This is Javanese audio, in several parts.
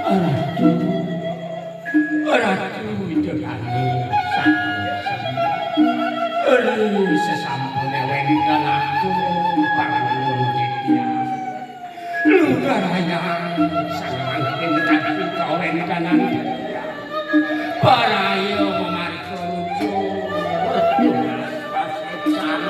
Ratu Widodari sesampune wengkon aku panguwun Ditya Lunggarayang sang mangkin kadhita wengkanan parayo marga rujo tunas pasesan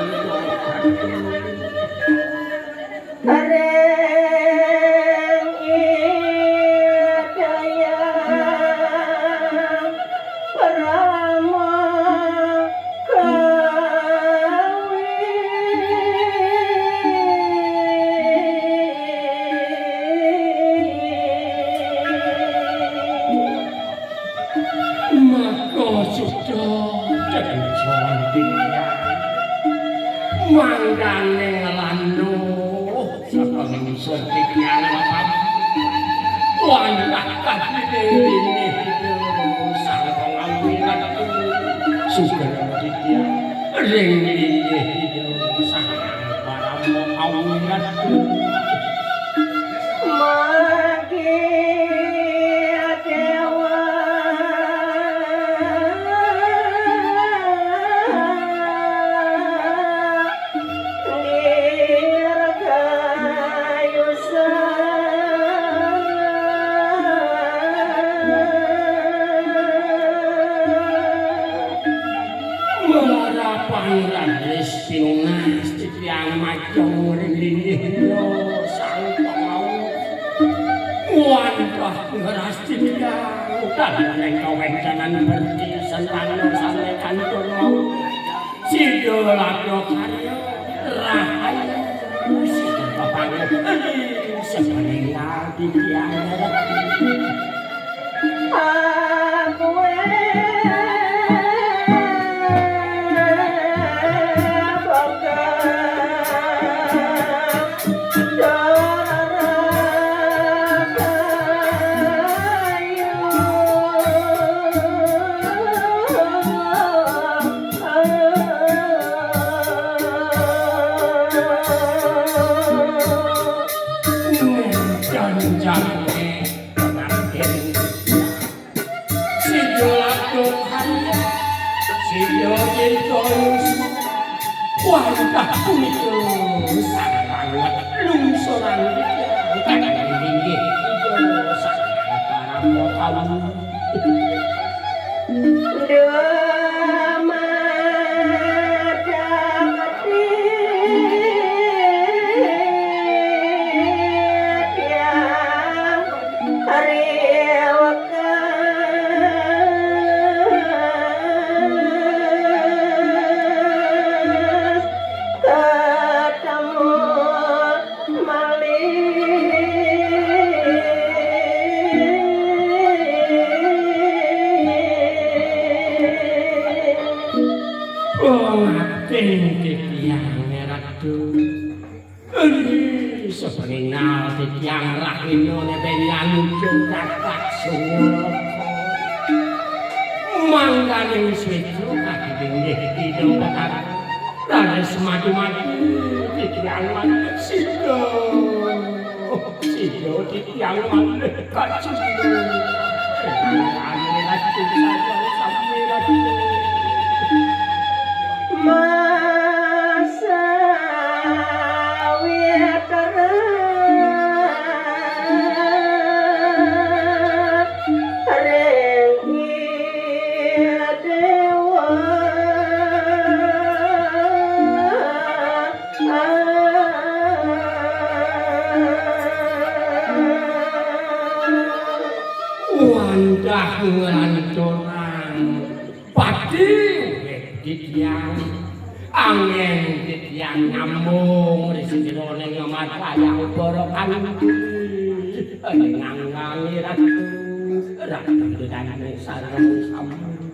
Manggane ngelano saka ngisor tikyang lapam wandhah kadine sang pangawilan sugeng tikyang ring liye sang paramo awilan magi dewa Pangeran Respiunas Tikyang Majong Ringlingino sang pangau wandhah ngeras Tikyang dalane kawencanan berdi sentano sane kantor mau sido lado karya rahayu sido papange sebenarnya Tikyang aku Wah, punika sangat lungsuran bukan inggih itu sangat paramo kawan. Sepeninggal Tikyang Rahino nebenyan jengkatak sungguh manggane swetro kadinggih didongkat rada semaju-maju Tikyang maneh sido Tikyang maneh kacido ane lagi saja sampai lagi ngelancoran padi Tikyang angin Tikyang nyambung risiro ning matayang borokan ngangangi ratu ratu dengan sareng